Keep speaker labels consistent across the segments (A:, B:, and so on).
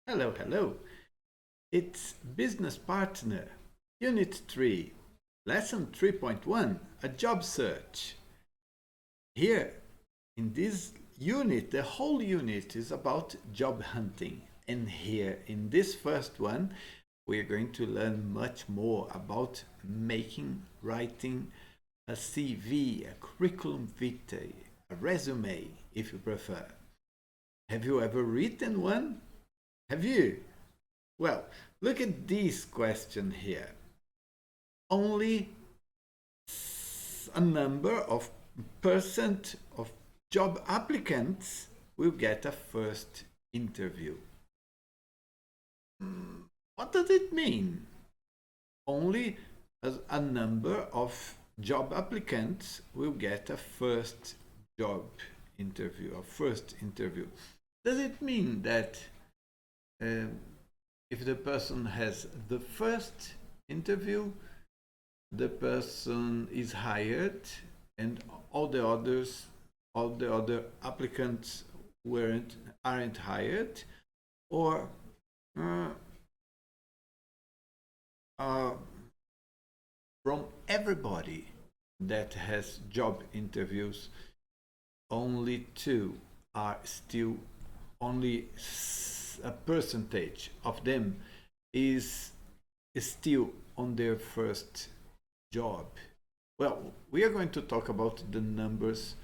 A: Hello, hello. It's Business Partner, Unit 3, Lesson 3.1, a job search. Here, in this unit, the whole unit is about job hunting. And here, in this first one, we're going to learn much more about writing a CV, a curriculum vitae, a resume, if you prefer. Have you ever written one? Have you? Well, look at this question here. Only a number of percent of job applicants will get a first interview. What does it mean? Only a number of job applicants will get a first job interview, a first interview. Does it mean that if the person has the first interview, the person is hired and all the other applicants aren't hired? Or from everybody that has job interviews, only only a percentage of them is still on their first job? Well, we are going to talk about the numbers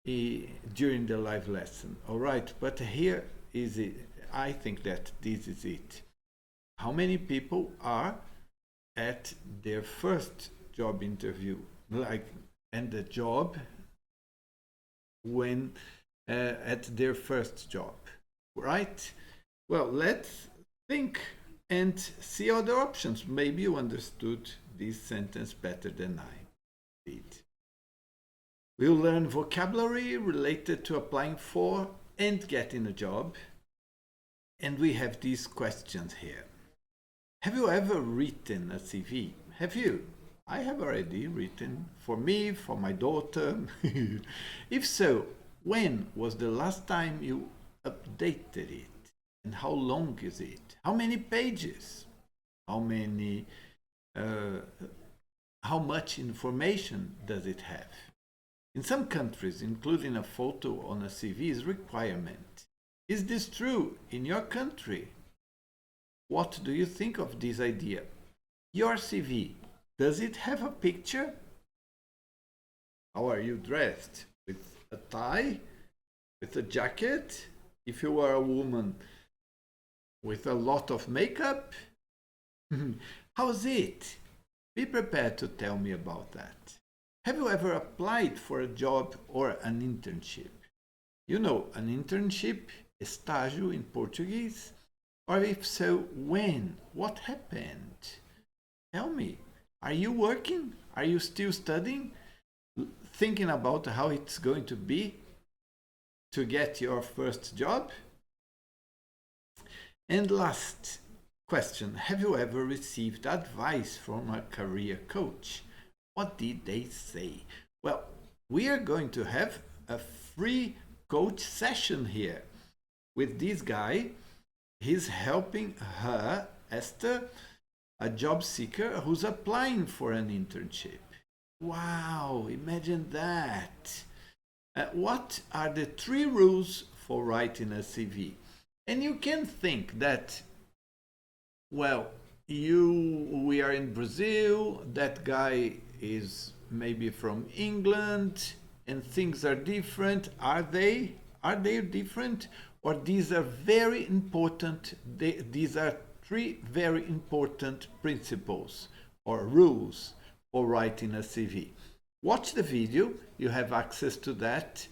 A: during the live lesson, all right? But here is it. I think that this is it. How many people are at their first job interview, and the job when at their first job, right? Well, let's think and see other options. Maybe you understood this sentence better than I did. We'll learn vocabulary related to applying for and getting a job. And we have these questions here. Have you ever written a CV? Have you? I have already written for me, for my daughter. If so, when was the last time you updated it? And how long is it? How many pages? How much information does it have? In some countries, including a photo on a CV is a requirement. Is this true in your country? What do you think of this idea? Your CV, does it have a picture? How are you dressed? With a tie? With a jacket? If you are a woman, with a lot of makeup? How's it? Be prepared to tell me about that. Have you ever applied for a job or an internship? You know, an internship, estágio in Portuguese. Or if so, when? What happened? Tell me, are you working? Are you still studying? Thinking about how it's going to be to get your first job? And last question, have you ever received advice from a career coach? What did they say? Well, we are going to have a free coach session here with this guy. He's helping her, Esther, a job seeker who's applying for an internship. Wow, imagine that. What are the 3 rules for writing a CV? And you can think that, well, we are in Brazil, that guy is maybe from England, and things are different. Are they? Are they different? Or these are very important, these are 3 very important principles or rules for writing a CV. Watch the video, you have access to that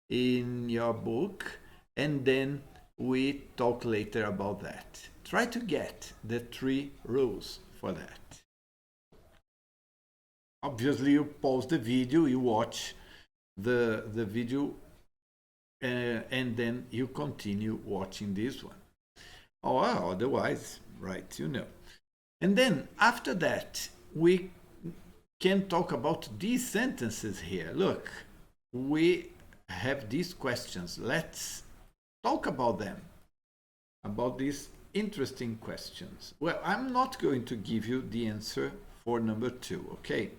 A: in your book, and then we talk later about that. Try to get the 3 rules for that. Obviously, you pause the video, you watch the video, and then you continue watching this one. Or otherwise, right, you know. And then after that, we can talk about these sentences here. Look, we have these questions. Let's talk about them, about these interesting questions. Well, I'm not going to give you the answer for number 2, okay?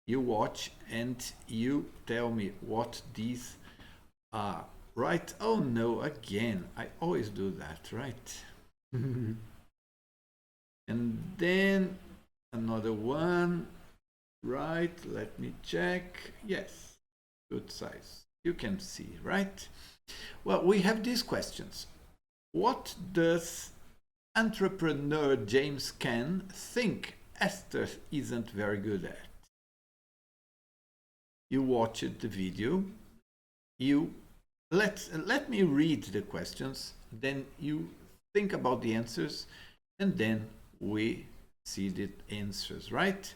A: You watch and you tell me what these are, right? Oh no, again, I always do that, right? And then another one, right? Let me check. Yes, good size. You can see, right? Well, we have these questions. What does entrepreneur James Can think Esther isn't very good at? You watched the video. Let me read the questions, then you think about the answers, and then we see the answers, right?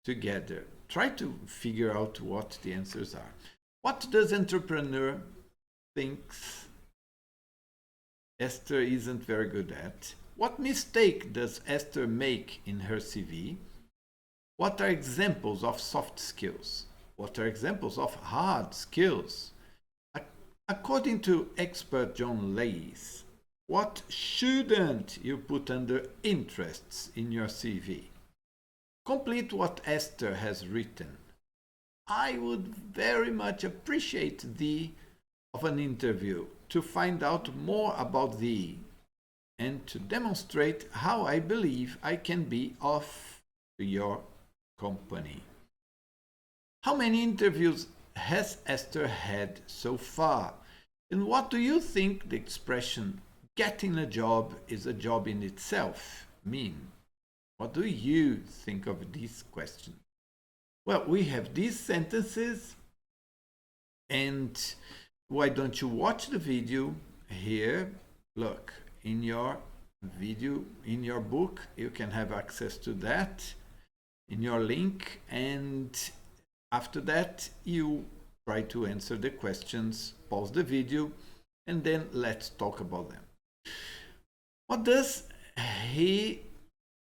A: Together. Try to figure out what the answers are. What does entrepreneur thinks Esther isn't very good at? What mistake does Esther make in her CV? What are examples of soft skills? What are examples of hard skills? According to expert John Lays, what shouldn't you put under interests in your CV? Complete what Esther has written. I would very much appreciate of an interview to find out more about thee and to demonstrate how I believe I can be of your company. How many interviews has Esther had so far? And what do you think the expression getting a job is a job in itself mean? What do you think of this question? Well, we have these sentences, and why don't you watch the video here? Look, in your video, in your book, you can have access to that in your link, and after that, you try to answer the questions, pause the video, and then let's talk about them. What does he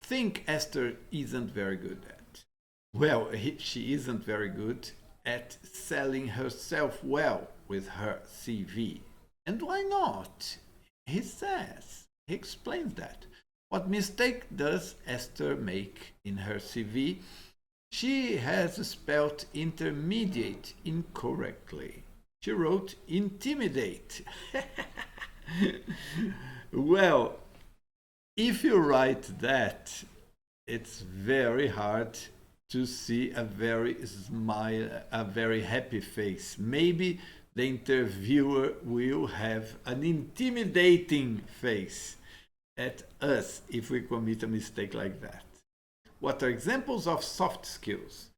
A: think Esther isn't very good at? Well, she isn't very good at selling herself well with her CV. And why not? He says, he explains that. What mistake does Esther make in her CV? She has spelled intermediate incorrectly. She wrote intimidate. Well, if you write that, it's very hard to see a very happy face. Maybe the interviewer will have an intimidating face at us if we commit a mistake like that. What are examples of soft skills?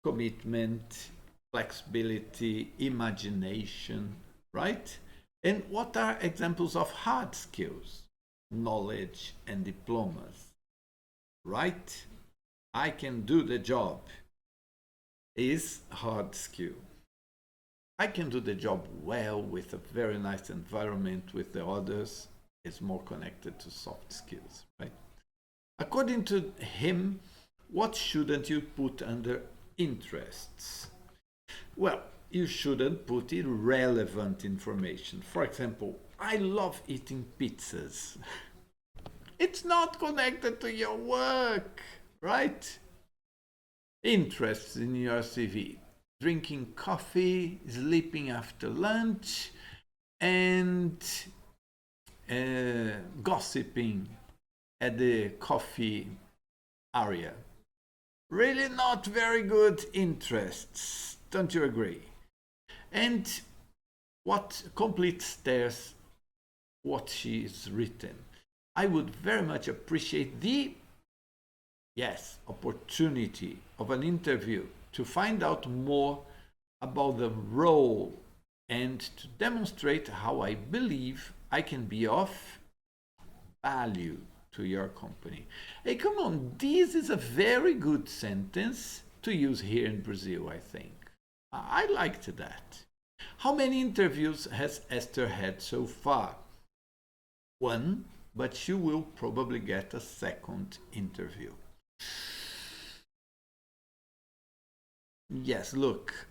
A: Commitment, flexibility, imagination, right? And what are examples of hard skills? Knowledge and diplomas, right? I can do the job is hard skill. I can do the job well with a very nice environment with the others is more connected to soft skills, right? According to him, what shouldn't you put under interests? Well, you shouldn't put irrelevant information. For example, I love eating pizzas. It's not connected to your work, right? Interests in your CV. Drinking coffee, sleeping after lunch, and gossiping at the coffee area. Really not very good interests, don't you agree? And what completes there's what she is written. I would very much appreciate the opportunity of an interview to find out more about the role and to demonstrate how I believe I can be of value to your company. Hey, come on, this is a very good sentence to use here in Brazil, I think. I liked that. How many interviews has Esther had so far? One, but she will probably get a second interview. Yes, look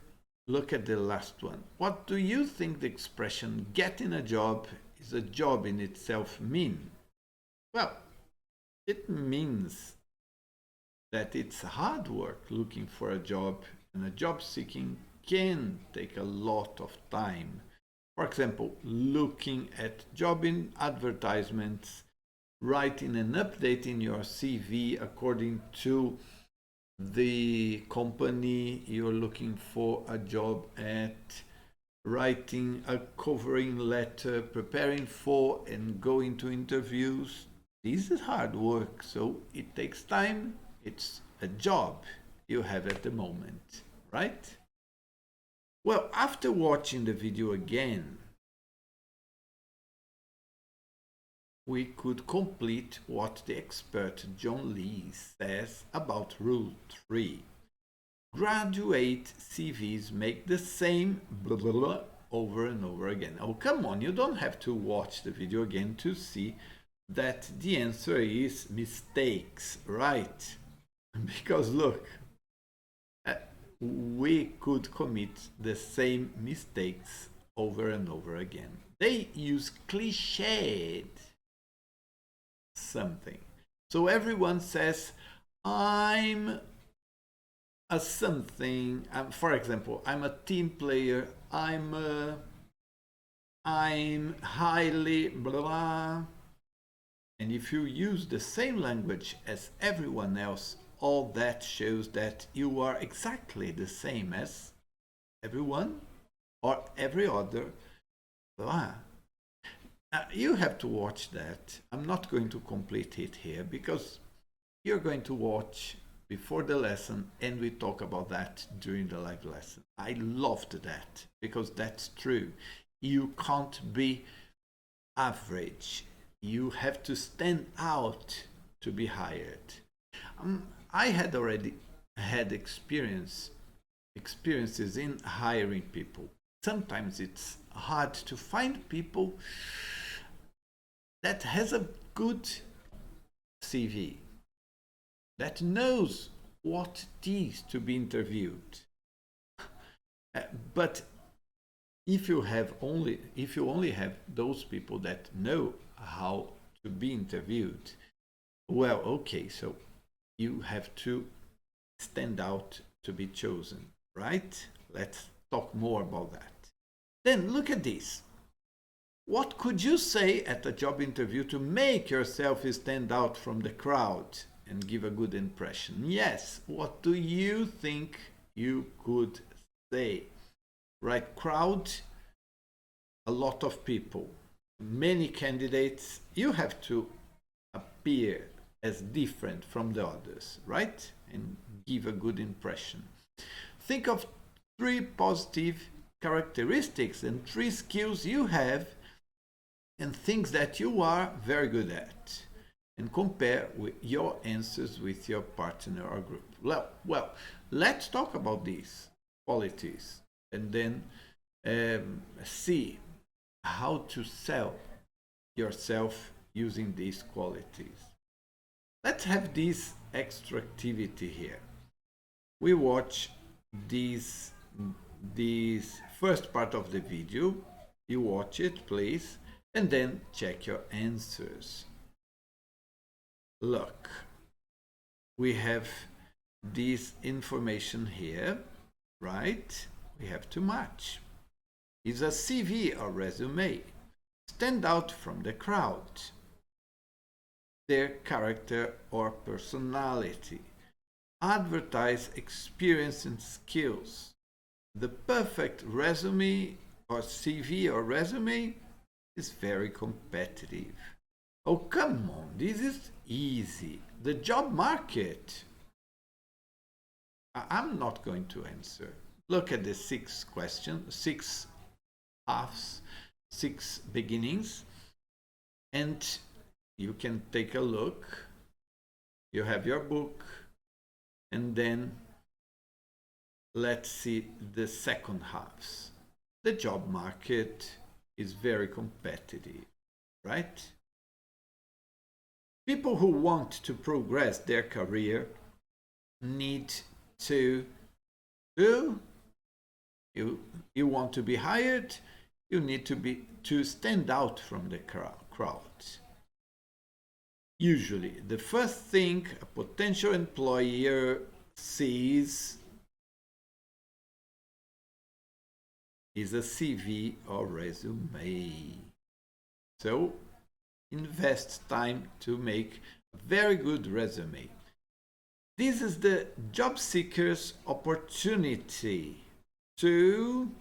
A: at the last one. What do you think the expression getting a job is a job in itself mean? Well, it means that it's hard work looking for a job, and a job seeking can take a lot of time. For example, looking at job advertisements, writing and updating your CV according to the company you're looking for a job at, writing a covering letter, preparing for and going to interviews. This is hard work, so it takes time. It's a job you have at the moment, right? Well, after watching the video again, we could complete what the expert John Lee says about Rule 3. Graduate CVs make the same blah blah blah over and over again. Oh, come on, you don't have to watch the video again to see that the answer is mistakes, right? Because look, we could commit the same mistakes over and over again. They use cliched something. So everyone says, I'm a something. For example, I'm a team player. I'm highly blah. And if you use the same language as everyone else, all that shows that you are exactly the same as everyone or every other blah. You have to watch that. I'm not going to complete it here because you're going to watch before the lesson and we talk about that during the live lesson. I loved that because that's true. You can't be average. You have to stand out to be hired. I had already had experiences in hiring people. Sometimes it's hard to find people that has a good CV, that knows what it is to be interviewed. But if you only have those people that know how to be interviewed, well, okay, so you have to stand out to be chosen, right? Let's talk more about that. Then look at this. What could you say at a job interview to make yourself stand out from the crowd and give a good impression? Yes, what do you think you could say? Right, crowd, a lot of people, many candidates. You have to appear as different from the others, right? And give a good impression. Think of 3 positive characteristics and 3 skills you have and things that you are very good at, and compare with your answers with your partner or group. Well, let's talk about these qualities and then see how to sell yourself using these qualities. Let's have this extra activity here. We watch this first part of the video. You watch it, please, and then check your answers. Look, we have this information here, right? We have to match. Is a CV or resume? Stand out from the crowd. Their character or personality. Advertise experience and skills. The perfect resume or CV or resume is very competitive. Oh, come on, this is easy. The job market. I'm not going to answer. Look at the 6 questions, 6 halves, 6 beginnings, and you can take a look. You have your book, and then let's see the second halves. The job market is very competitive, right? People who want to progress their career need to do. You want to be hired, you need to stand out from the crowd. Usually, the first thing a potential employer sees is a CV or resume. So, invest time to make a very good resume. This is the job seeker's opportunity to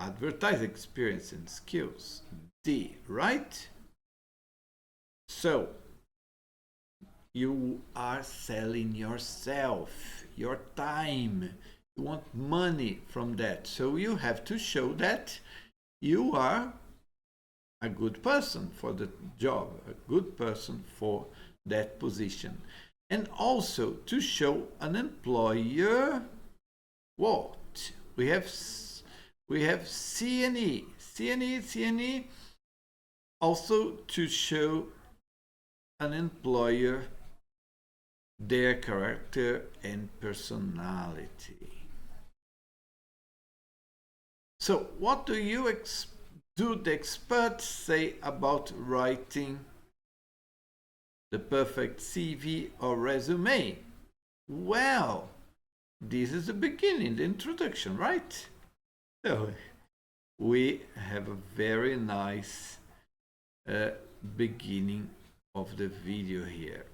A: advertise experience and skills. D, right? So, you are selling yourself, your time. You want money from that. So you have to show that you are a good person for the job, a good person for that position. And also to show an employer what? We have CNE. CNE, also to show an employer their character and personality. So, what do the experts say about writing the perfect CV or resume? Well, this is the beginning, the introduction, right? So, we have a very nice beginning of the video here.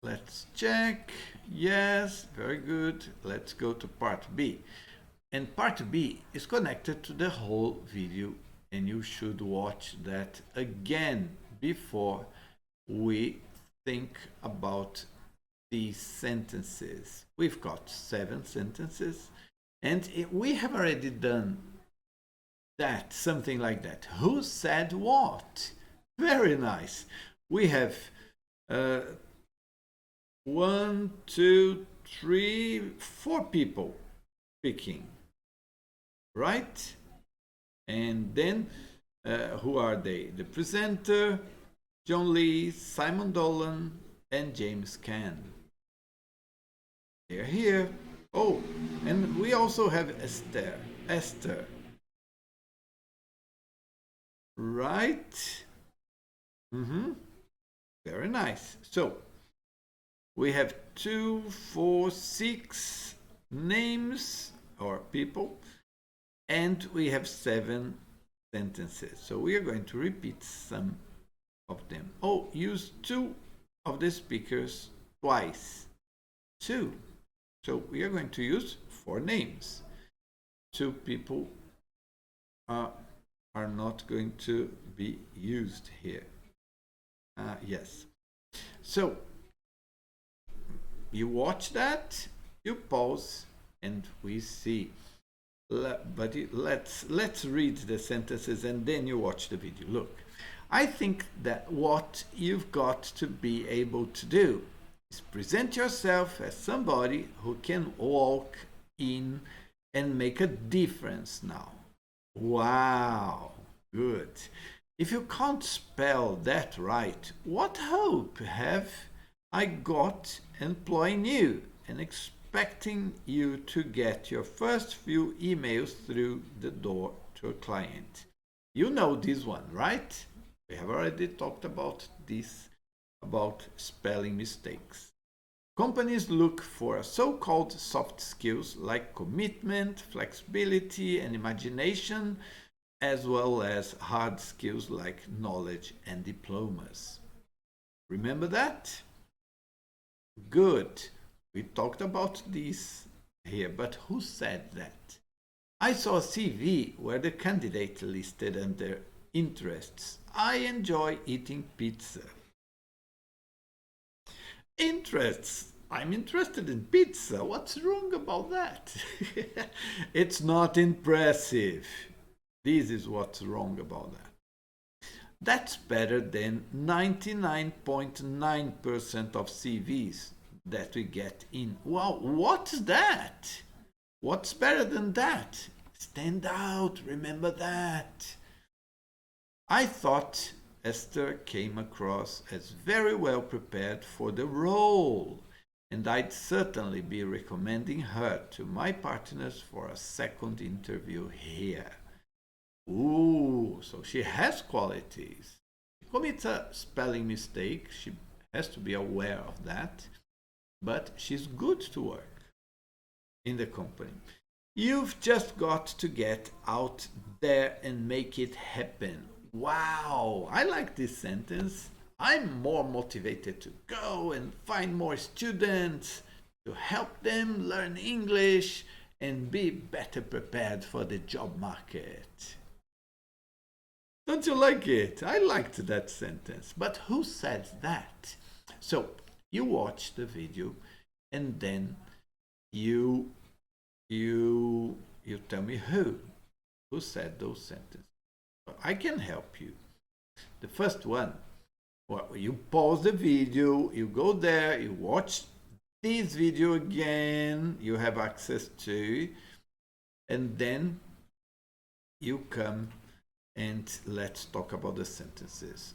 A: Let's check. Yes, very good. Let's go to part B. And part B is connected to the whole video, and you should watch that again before we think about these sentences. We've got 7 sentences, and we have already done that, something like that. Who said what? Very nice. We have 1, 2, 3, 4 people speaking, right? And then who are they? The presenter, John Lee, Simon Dolan, and James Caan. They're here. Oh, and we also have Esther. Right? Very nice. So we have 2, 4, 6 names or people, and we have 7 sentences. So we are going to repeat some of them. Oh, use 2 of the speakers twice. 2. So we are going to use 4 names. 2 people are not going to be used here. Yes. So you watch that, you pause, and we see. But let's read the sentences and then you watch the video. Look, I think that what you've got to be able to do is present yourself as somebody who can walk in and make a difference now. Wow, good. If you can't spell that right, what hope have I got employing you and expecting you to get your first few emails through the door to a client? You know this one, right? We have already talked about this, about spelling mistakes. Companies look for so-called soft skills like commitment, flexibility, and imagination, as well as hard skills like knowledge and diplomas. Remember that? Good. We talked about this here, but who said that? I saw a CV where the candidate listed under interests: I enjoy eating pizza. Interests. I'm interested in pizza. What's wrong about that? It's not impressive. This is what's wrong about that. That's better than 99.9% of CVs that we get in. Wow, what's that? What's better than that? Stand out, remember that. I thought Esther came across as very well prepared for the role, and I'd certainly be recommending her to my partners for a second interview here. Ooh, so she has qualities. commits a spelling mistake. She has to be aware of that, but she's good to work in the company. You've just got to get out there and make it happen. Wow, I like this sentence. I'm more motivated to go and find more students, to help them learn English and be better prepared for the job market. Don't you like it? I liked that sentence. But who said that? So you watch the video and then you tell me who said those sentences. I can help you. The first one, well, you pause the video, you go there, you watch this video again, you have access to, and then you come and let's talk about the sentences.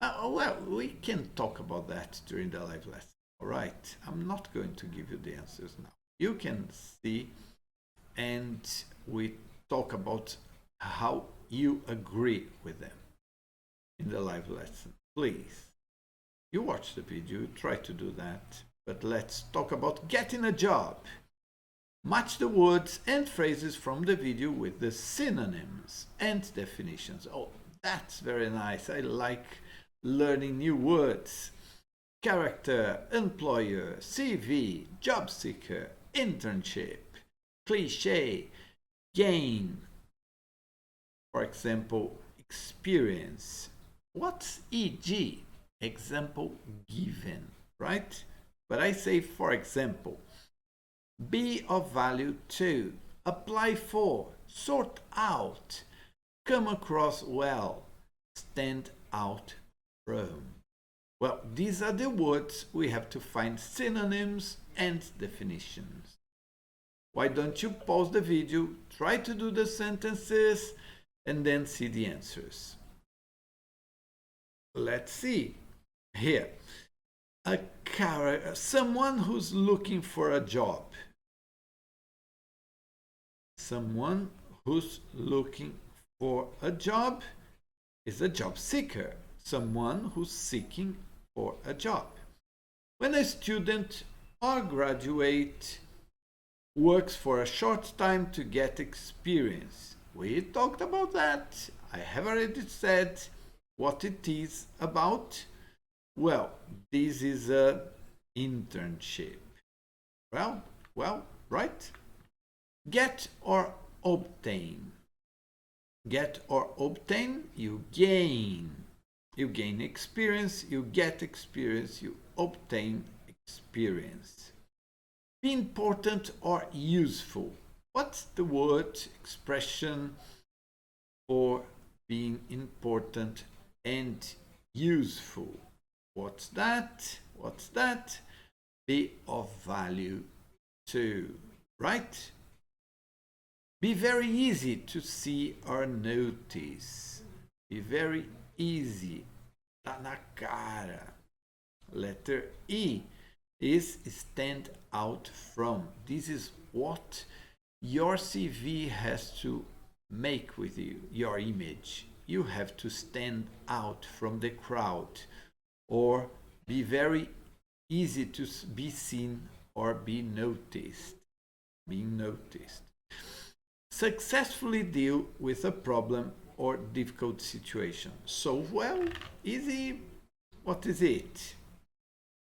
A: Well, we can talk about that during the live lesson. All right, I'm not going to give you the answers now. You can see and we talk about how you agree with them in the live lesson. Please, you watch the video, try to do that, but let's talk about getting a job. Match the words and phrases from the video with the synonyms and definitions. Oh, that's very nice. I like learning new words. Character, employer, CV, job seeker, internship, cliche, gain. For example, experience. What's e.g.? Example given, right? But I say for example. Be of value to, apply for, sort out, come across well, stand out from. Well, these are the words we have to find synonyms and definitions. Why don't you pause the video, try to do the sentences, and then see the answers. Let's see. Here, someone who's looking for a job. Someone who's looking for a job is a job seeker. Someone who's seeking for a job. When a student or graduate works for a short time to get experience. We talked about that. I have already said what it is about. Well, this is an internship. Well, right? Get or obtain. Get or obtain, you gain. You gain experience, you get experience, you obtain experience. Be important or useful. What's the word, expression for being important and useful? What's that? What's that? Be of value to, right? Be very easy to see or notice. Be very easy. Tá na cara. Letter E is stand out from. This is what your CV has to make with you, your image. You have to stand out from the crowd or be very easy to be seen or be noticed. Being noticed. Successfully deal with a problem or difficult situation. So, well, easy. What is it?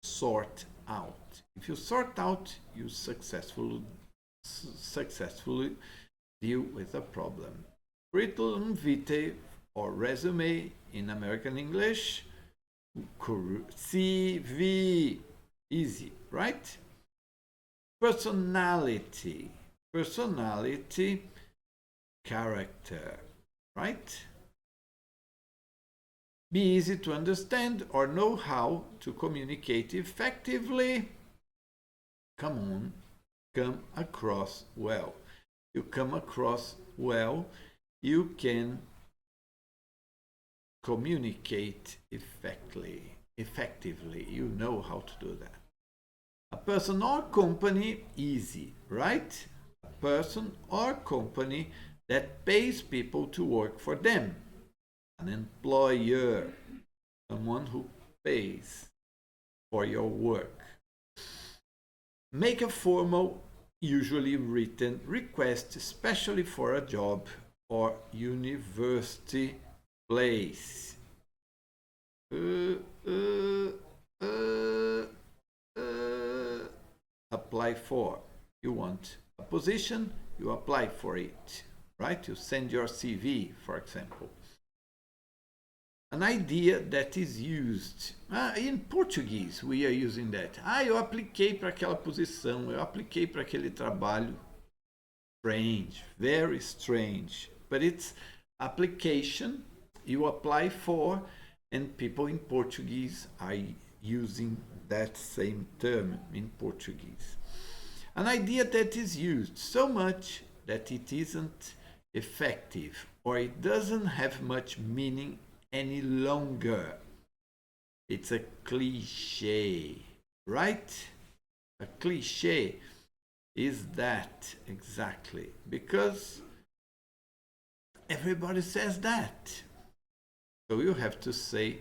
A: Sort out. If you sort out, you successfully deal with a problem. Curriculum vitae or resume in American English. CV. Easy, right? Personality. Personality, character, right? Be easy to understand or know how to communicate effectively. Come across well. You come across well, you can communicate effectively. You know how to do that. A person or company, easy, right? A person or company that pays people to work for them. an employer, someone who pays for your work. Make a formal, usually written request, especially for a job or university place. Apply for. You want a position, you apply for it, right? You send your CV, for example. An idea that is used. In Portuguese, we are using that. Eu apliquei para aquela posição, eu apliquei para aquele trabalho. Strange, very strange. But it's application, you apply for, and people in Portuguese are using that same term in Portuguese. An idea that is used so much that it isn't effective or it doesn't have much meaning any longer. It's a cliche, right? A cliche is that exactly, because everybody says that. So you have to say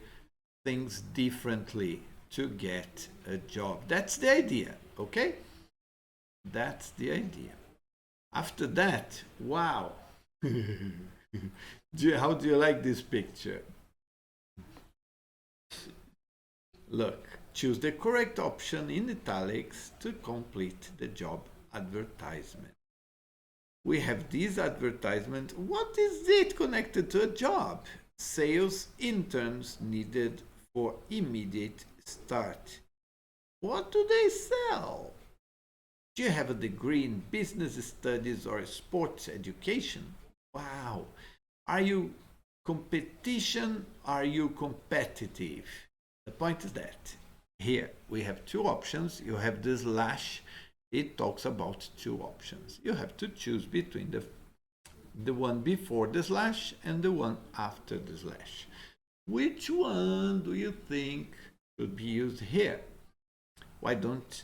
A: things differently to get a job. That's the idea, okay? That's the idea. After that, wow. How do you like this picture? Look, choose the correct option in italics to complete the job advertisement. We have this advertisement. What is it connected to a job? Sales interns needed for immediate start. What do they sell? Do you have a degree in business studies or sports education? Wow. Are you competition? Are you competitive? The point is that here we have two options. You have the slash. It talks about two options. You have to choose between the one before the slash and the one after the slash. Which one do you think should be used here? Why don't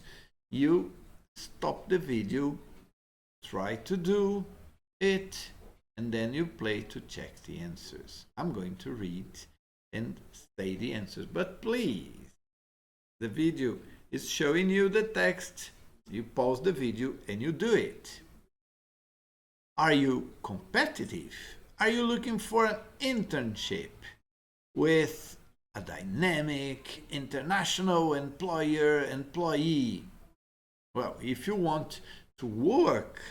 A: you stop the video, try to do it, and then you play to check the answers. I'm going to read and say the answers, but please, the video is showing you the text. You pause the video and you do it. Are you competitive? Are you looking for an internship with a dynamic international employer-employee? Well, if you want to work,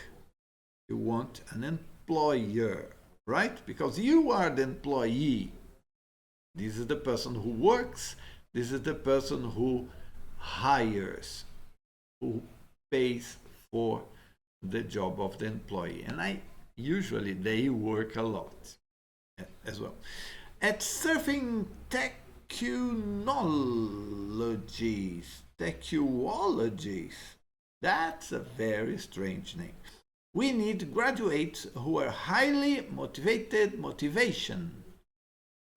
A: you want an employer, right? Because you are the employee. This is the person who works. This is the person who hires, who pays for the job of the employee. And usually they work a lot as well. At Surfing Techuologies, that's a very strange name. We need graduates who are highly motivated,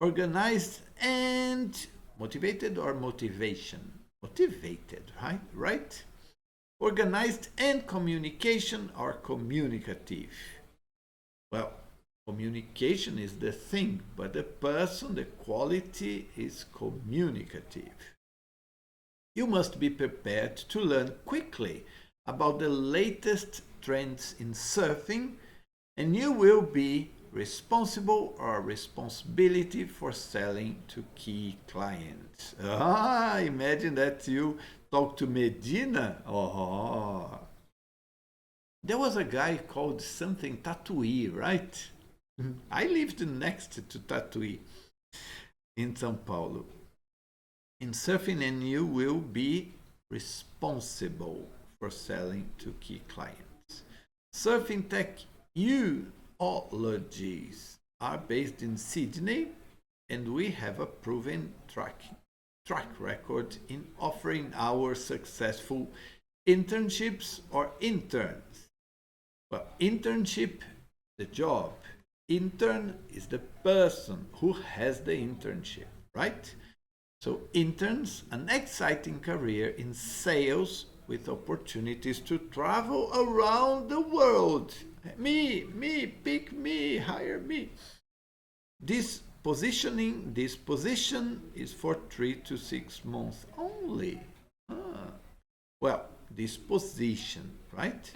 A: organized and motivated or motivation? Motivated, right? Organized and communication or communicative. Well, communication is the thing, but the person, the quality is communicative. You must be prepared to learn quickly about the latest trends in surfing, and you will be responsible or responsibility for selling to key clients. Imagine that you talk to Medina. There was a guy called something Tatuí, right? I lived next to Tatuí in São Paulo. In surfing, and you will be responsible for selling to key clients. Surfing Technologies are based in Sydney, and we have a proven track record in offering our successful internships or interns. Well, internship, the job. Intern is the person who has the internship, right? So interns, an exciting career in sales with opportunities to travel around the world. Me, pick me, hire me. This positioning, this position is for 3 to 6 months only. Well, this position, right?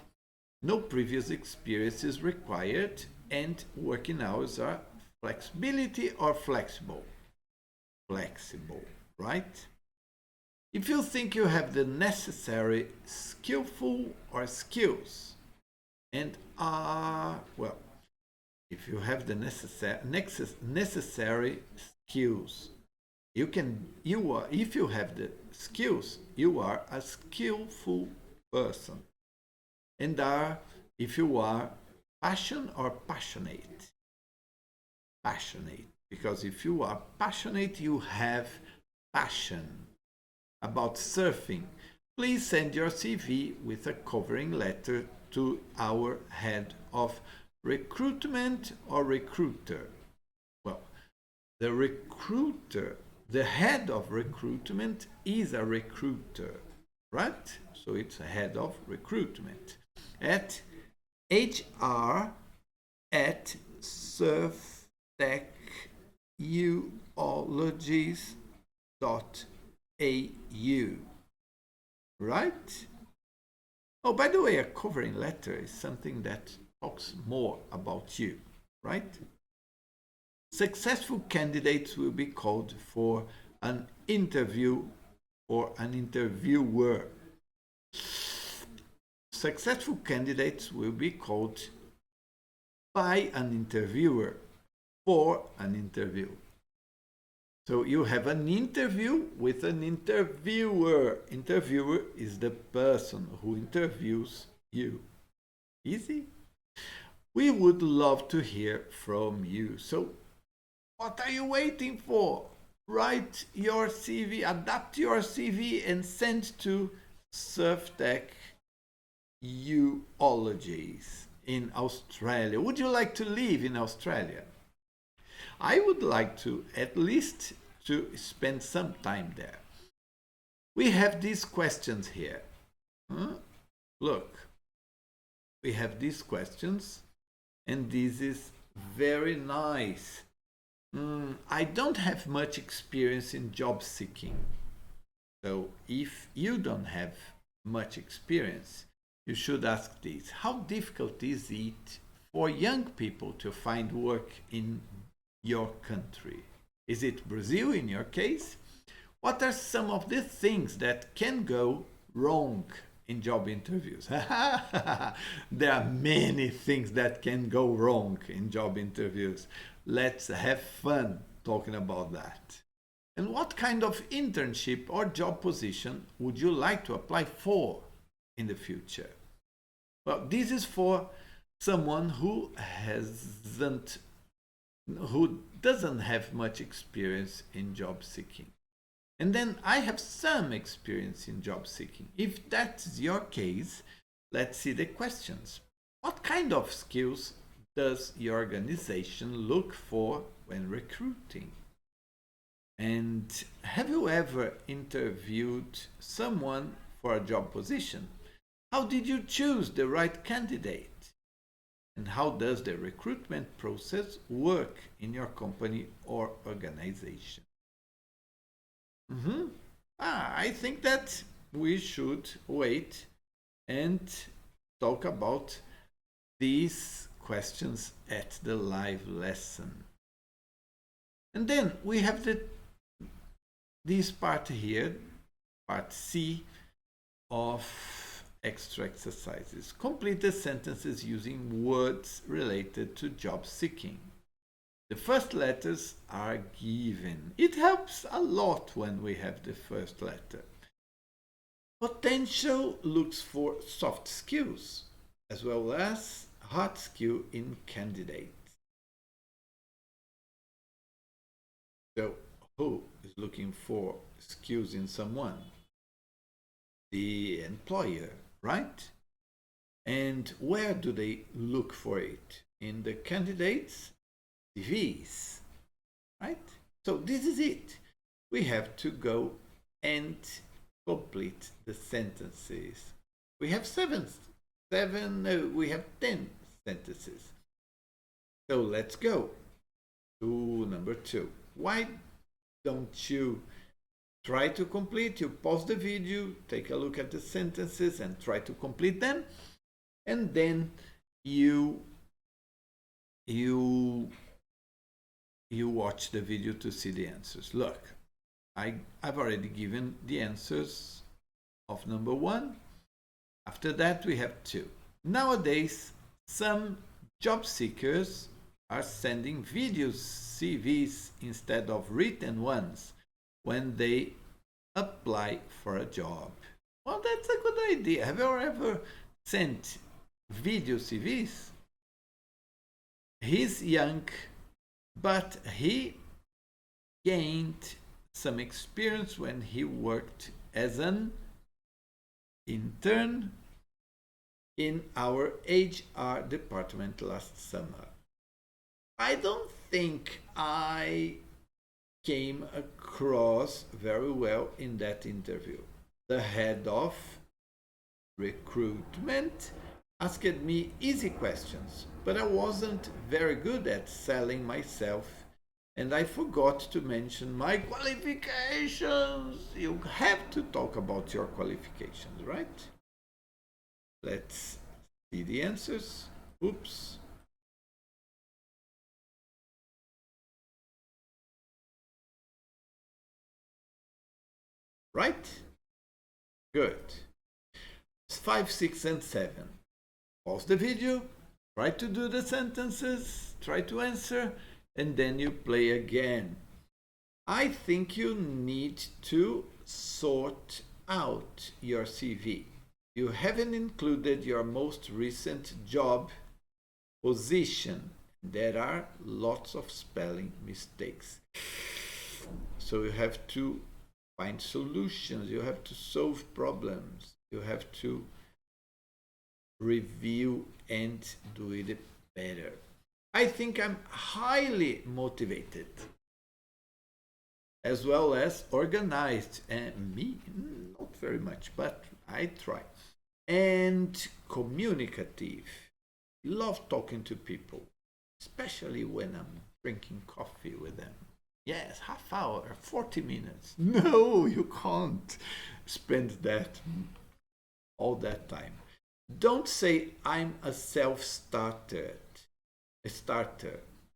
A: No previous experience is required, and working hours are flexibility or flexible. Flexible, right? If you think you have the necessary skillful or skills, and well, if you have the necessary skills, if you have the skills, you are a skillful person. And if you are passionate, because if you are passionate, you have passion. About surfing, please send your CV with a covering letter to our head of recruitment or recruiter. Well, the head of recruitment is a recruiter, right? So it's a head of recruitment at hr@surftechnologies.au, right? Oh, by the way, a covering letter is something that talks more about you, right? Successful candidates will be called for an interview or an interviewer. Successful candidates will be called by an interviewer for an interview. So you have an interview with an interviewer. Interviewer is the person who interviews you. Easy? We would love to hear from you. So what are you waiting for? Write your CV, adapt your CV and send to Surftech Aulas in Australia. Would you like to live in Australia? I would like to, at least to spend some time there. We have these questions here. Look, we have these questions, and this is very nice. I don't have much experience in job seeking. So if you don't have much experience, you should ask this. How difficult is it for young people to find work in your country? Is it Brazil in your case? What are some of the things that can go wrong in job interviews? There are many things that can go wrong in job interviews. Let's have fun talking about that. And what kind of internship or job position would you like to apply for in the future? Well, this is for someone who doesn't have much experience in job seeking. And then I have some experience in job seeking. If that's your case, let's see the questions. What kind of skills does your organization look for when recruiting? And have you ever interviewed someone for a job position? How did you choose the right candidate? And how does the recruitment process work in your company or organization? I think that we should wait and talk about these questions at the live lesson. And then we have this part here, part C of extra exercises. Complete the sentences using words related to job seeking. The first letters are given. It helps a lot when we have the first letter. Potential looks for soft skills as well as hard skill in candidates. So who is looking for skills in someone? The employer, right? And where do they look for it? In the candidates' CVs, right? So this is it. We have to go and complete the sentences. We have we have 10 sentences. So let's go. to number 2. Why don't you try to complete? You pause the video, take a look at the sentences and try to complete them, and then you watch the video to see the answers. Look, I've already given the answers of number 1. After that, we have 2. Nowadays, some job seekers are sending video CVs instead of written ones when they apply for a job. Well, that's a good idea. Have you ever sent video CVs? He's young, but he gained some experience when he worked as an intern in our HR department last summer. I don't think I came across very well in that interview. The head of recruitment asked me easy questions, but I wasn't very good at selling myself, and I forgot to mention my qualifications. You have to talk about your qualifications, right? Let's see the answers. Oops. Right? Good. 5, 6, and 7. Pause the video, try to do the sentences, try to answer, and then you play again. I think you need to sort out your CV. You haven't included your most recent job position. There are lots of spelling mistakes. So you have to find solutions, you have to solve problems, you have to review and do it better. I think I'm highly motivated, as well as organized, and me, not very much, but I try. And communicative. Love talking to people, especially when I'm drinking coffee with them. Yes, half hour, 40 minutes. No, you can't spend that all that time. Don't say I'm a self-starter.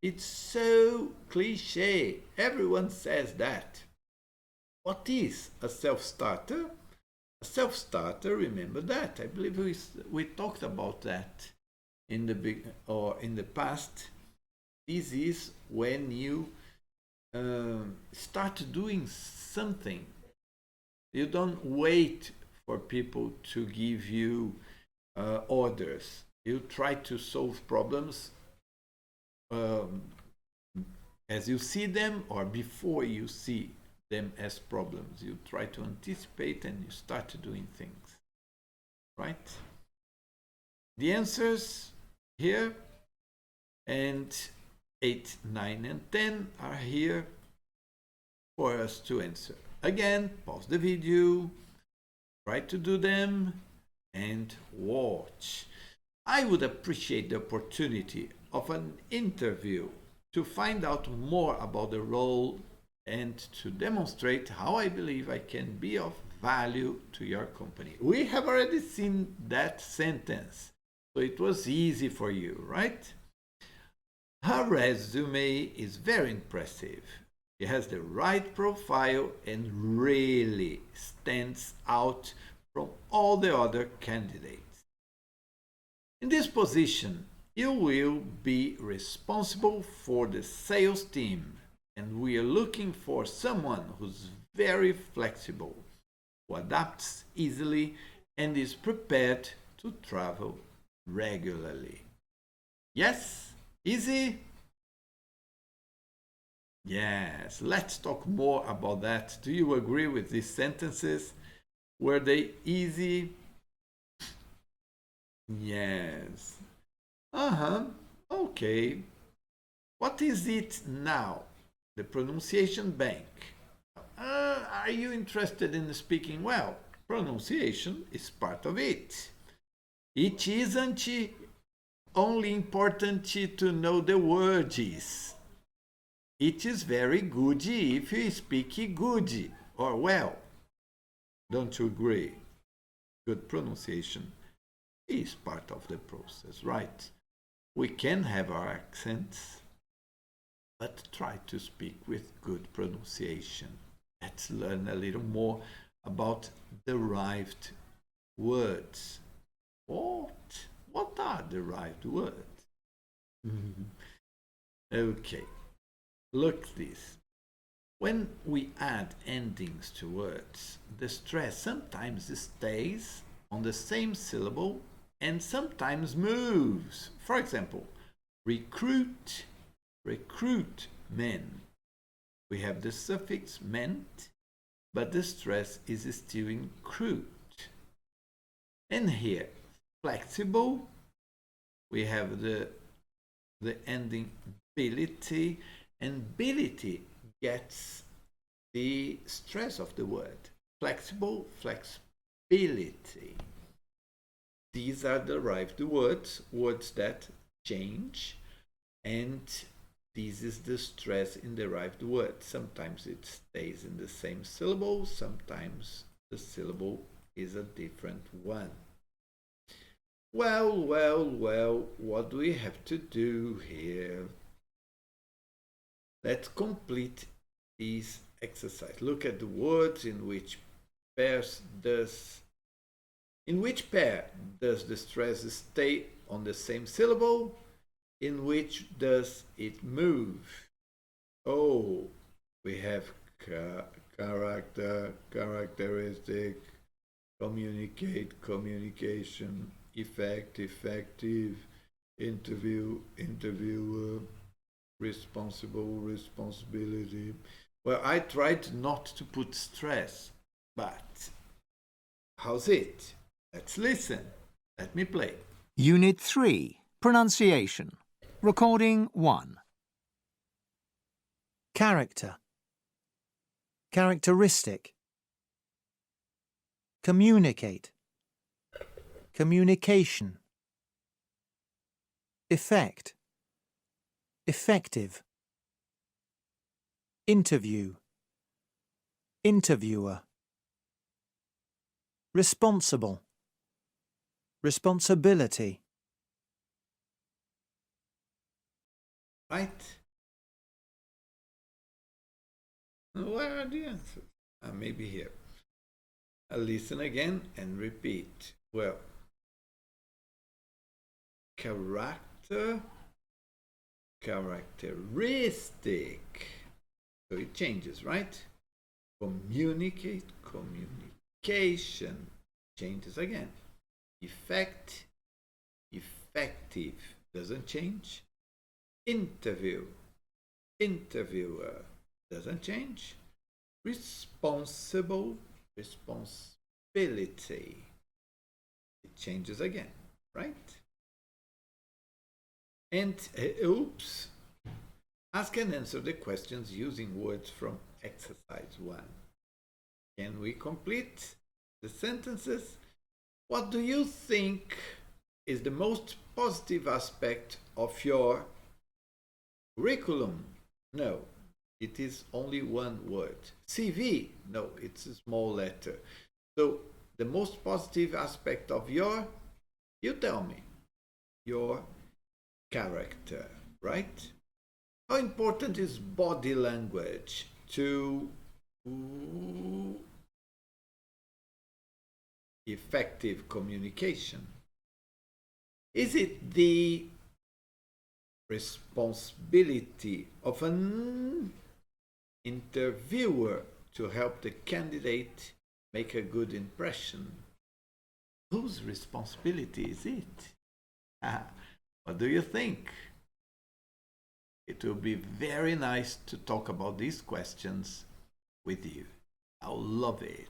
A: It's so cliche. Everyone says that. What is a self-starter? A self-starter, remember that. I believe we talked about that in the past. This is when you start doing something. You don't wait for people to give you orders. You try to solve problems as you see them, or before you see them as problems. You try to anticipate and you start doing things, right? The answers here, and 8, 9, and 10 are here for us to answer. Again, pause the video, try to do them, and watch. I would appreciate the opportunity of an interview to find out more about the role and to demonstrate how I believe I can be of value to your company. We have already seen that sentence, so it was easy for you, right? Her resume is very impressive. She has the right profile and really stands out from all the other candidates. In this position, you will be responsible for the sales team, and we are looking for someone who's very flexible, who adapts easily, and is prepared to travel regularly. Yes? Easy? Yes, let's talk more about that. Do you agree with these sentences? Were they easy? Yes. Okay. What is it now? The pronunciation bank. Are you interested in speaking well? Pronunciation is part of it. It isn't only important to know the words. It is very good if you speak good or well. Don't you agree? Good pronunciation is part of the process, right? We can have our accents, but try to speak with good pronunciation. Let's learn a little more about derived words. What are derived words? Okay, look this. When we add endings to words, the stress sometimes stays on the same syllable and sometimes moves. For example, recruit, recruitmen. We have the suffix ment, but the stress is still in crute. And here, flexible, we have the ending ability, and ability gets the stress of the word. Flexible, flexibility. These are derived words, words that change, and this is the stress in derived words. Sometimes it stays in the same syllable, sometimes the syllable is a different one. Well, what do we have to do here? Let's complete this exercise. Look at the words in which pair does the stress stay on the same syllable? In which does it move? Oh, we have character, characteristic, communicate, communication, effect, effective, interview, interviewer, responsible, responsibility. Well, I tried not to put stress, but how's it? Let's listen. Let me play.
B: Unit 3, Pronunciation. Recording 1. Character. Characteristic. Communicate. Communication. Effect. Effective. Interview. Interviewer. Responsible. Responsibility.
A: Right? Where are the answers? Maybe here. Listen again and repeat. Well, character, characteristic. So it changes, right? Communicate, communication. Changes again. Effect, effective. Doesn't change. Interview, interviewer. Doesn't change. Responsible, responsibility. It changes again, right? And oops, ask and answer the questions using words from exercise 1. Can we complete the sentences? What do you think is the most positive aspect of your curriculum? No, it is only one word. CV? No, it's a small letter. So the most positive aspect of your, you tell me, your character, right? How important is body language to effective communication? Is it the responsibility of an interviewer to help the candidate make a good impression? Whose responsibility is it? What do you think? It will be very nice to talk about these questions with you. I'll love it.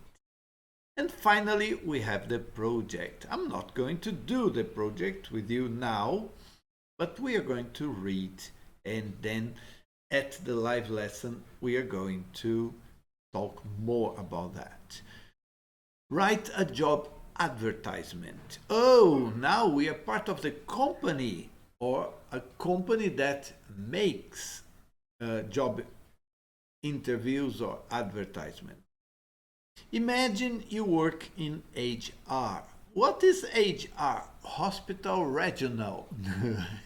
A: And finally, we have the project. I'm not going to do the project with you now, but we are going to read, and then at the live lesson, we are going to talk more about that. Write a job advertisement. Oh, now we are part of the company, or a company that makes job interviews or advertisement. Imagine you work in HR. What is HR? Hospital regional?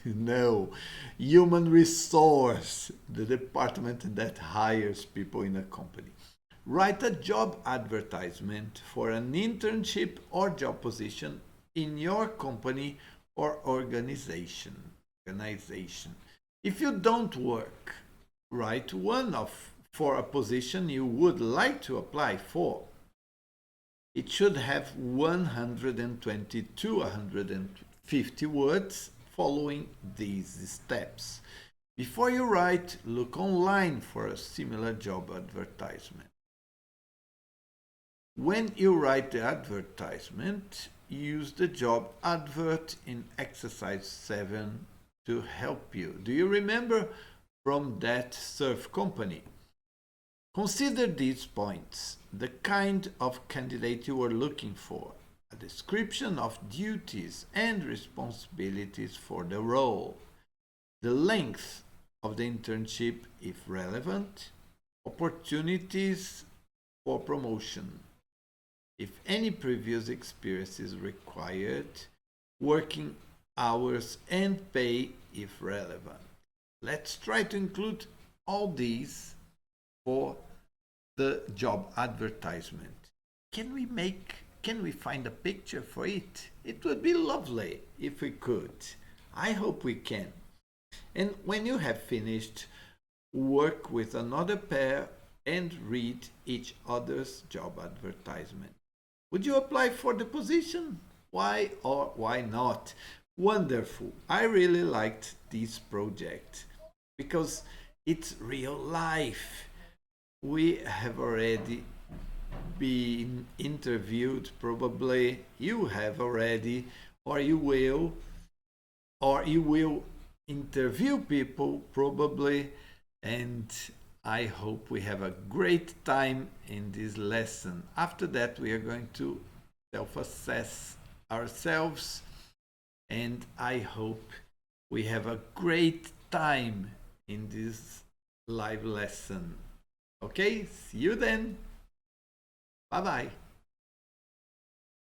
A: No, human resource, the department that hires people in a company. Write a job advertisement for an internship or job position in your company or organization. If you don't work, write one for a position you would like to apply for. It should have 120 to 150 words following these steps. Before you write, look online for a similar job advertisement. When you write the advertisement, use the job advert in exercise 7 to help you. Do you remember from that surf company? Consider these points: the kind of candidate you are looking for, a description of duties and responsibilities for the role, the length of the internship if relevant, opportunities for promotion, if any previous experience is required, working hours and pay if relevant. Let's try to include all these for the job advertisement. Can we find a picture for it? It would be lovely if we could. I hope we can. And when you have finished, work with another pair and read each other's job advertisement. Would you apply for the position? Why or why not? Wonderful. I really liked this project because it's real life. We have already been interviewed, probably you have already, or you will interview people probably, and I hope we have a great time in this lesson. After that, we are going to self-assess ourselves, and I hope we have a great time in this live lesson. Okay, see you then. Bye-bye.